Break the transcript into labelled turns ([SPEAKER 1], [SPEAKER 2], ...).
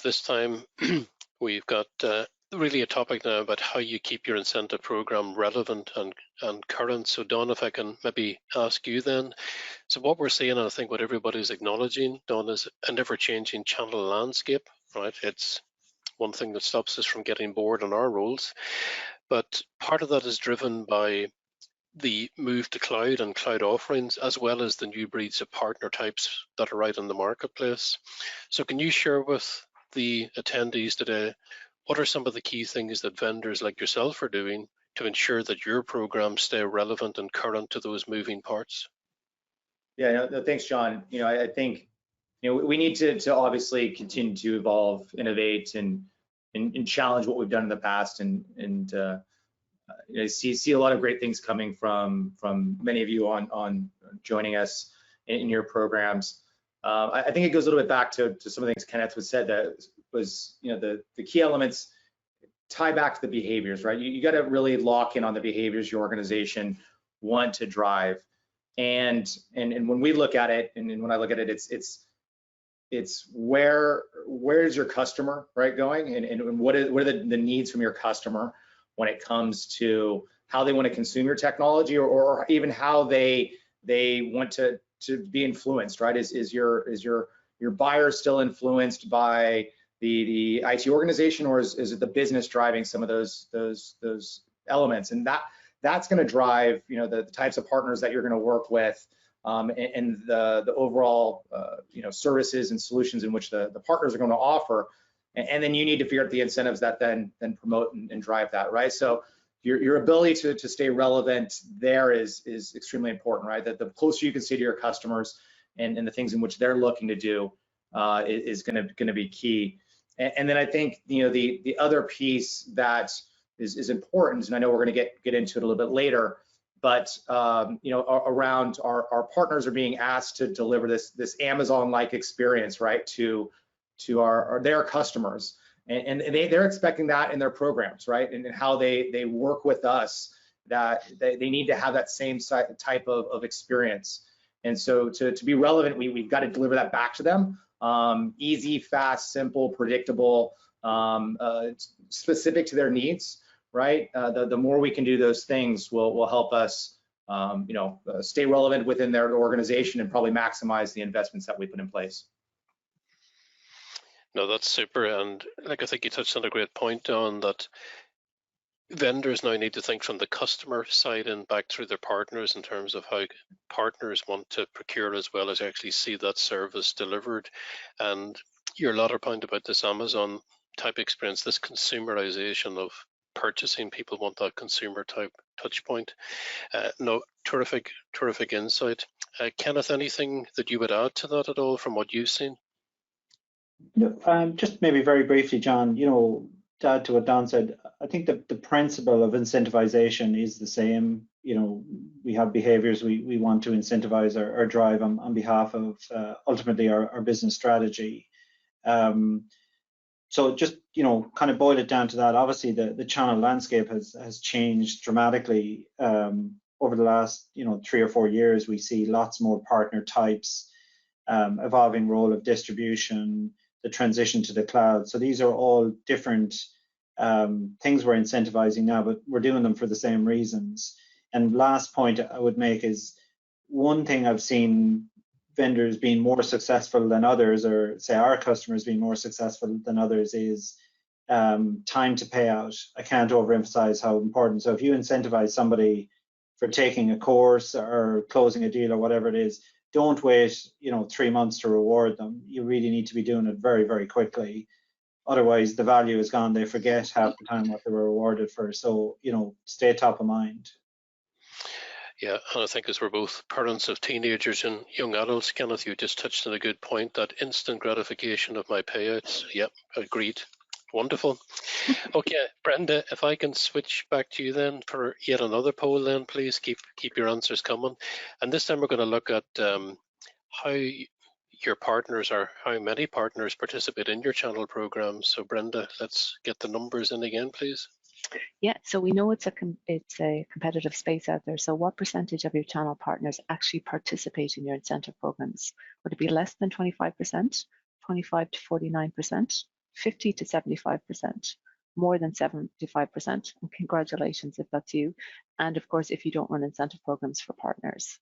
[SPEAKER 1] this time we've got really a topic now about how you keep your incentive program relevant and current. So Don, if I can maybe ask you then. So what we're seeing, and I think what everybody's acknowledging, Don, is an ever-changing channel landscape, right? It's one thing that stops us from getting bored on our roles. But part of that is driven by the move to cloud and cloud offerings, as well as the new breeds of partner types that are out in the marketplace. So can you share with the attendees today, what are some of the key things that vendors like yourself are doing to ensure that your programs stay relevant and current to those moving parts?
[SPEAKER 2] Yeah, no, thanks, John. I think we need to obviously continue to evolve, innovate, and challenge what we've done in the past, and see a lot of great things coming from many of you on joining us in your programs. I think it goes a little bit back to some of the things Kenneth was said, that was the key elements tie back to the behaviors, right? You got to really lock in on the behaviors your organization want to drive, and when we look at it, and when I look at it, it's where is your customer, right, going, and what are the needs from your customer when it comes to how they want to consume your technology, or even how they want to be influenced, right? Is your buyer still influenced by the IT organization, or is it the business driving some of those elements? And that's going to drive the types of partners that you're going to work with, and the overall services and solutions in which the partners are going to offer. And then you need to figure out the incentives that then promote and drive that, right? So your ability to stay relevant there is extremely important, right? That the closer you can stay to your customers and the things in which they're looking to do is going to be key. And then I think the other piece that is important, and I know we're going to get into it a little bit later, but around our partners are being asked to deliver this Amazon-like experience, right, to their customers, and they're expecting that in their programs, right, and how they work with us, that they need to have that same type of experience. And so to be relevant, we've got to deliver that back to them. Easy, fast, simple, predictable, specific to their needs, right? The more we can do those things will help us stay relevant within their organization and probably maximize the investments that we put in place.
[SPEAKER 1] No, that's super. And I think you touched on a great point on that. Vendors now need to think from the customer side and back through their partners in terms of how partners want to procure, as well as actually see that service delivered. And your latter point about this Amazon type experience, this consumerization of purchasing, people want that consumer type touch point. No, terrific insight. Kenneth, anything that you would add to that at all from what you've seen?
[SPEAKER 3] Just maybe very briefly, John, to add to what Don said, I think the principle of incentivization is the same. We have behaviors we want to incentivize or drive on behalf of ultimately our business strategy. So just, kind of boil it down to that. Obviously, the channel landscape has changed dramatically over the last, 3 or 4 years. We see lots more partner types, evolving role of distribution, the transition to the cloud. So these are all different things we're incentivizing now, but we're doing them for the same reasons. And last point I would make is, one thing I've seen vendors being more successful than others, or say our customers being more successful than others, is time to pay out. I can't overemphasize how important. So if you incentivize somebody for taking a course or closing a deal or whatever it is, don't wait 3 months to reward them. You really need to be doing it very, very quickly. Otherwise, the value is gone. They forget half the time what they were rewarded for. So, stay top of mind.
[SPEAKER 1] Yeah, and I think as we're both parents of teenagers and young adults, Kenneth, you just touched on a good point, that instant gratification of my payouts. Yep, agreed. Wonderful. Okay, Brenda, if I can switch back to you then for yet another poll then, please keep your answers coming. And this time we're going to look at how your partners, or how many partners participate in your channel programs. So Brenda, let's get the numbers in again, please.
[SPEAKER 4] Yeah, so we know it's a competitive space out there. So what percentage of your channel partners actually participate in your incentive programs? Would it be less than 25%, 25 to 49%, 50 to 75%, more than 75%. And congratulations if that's you. And of course, if you don't run incentive programs for partners.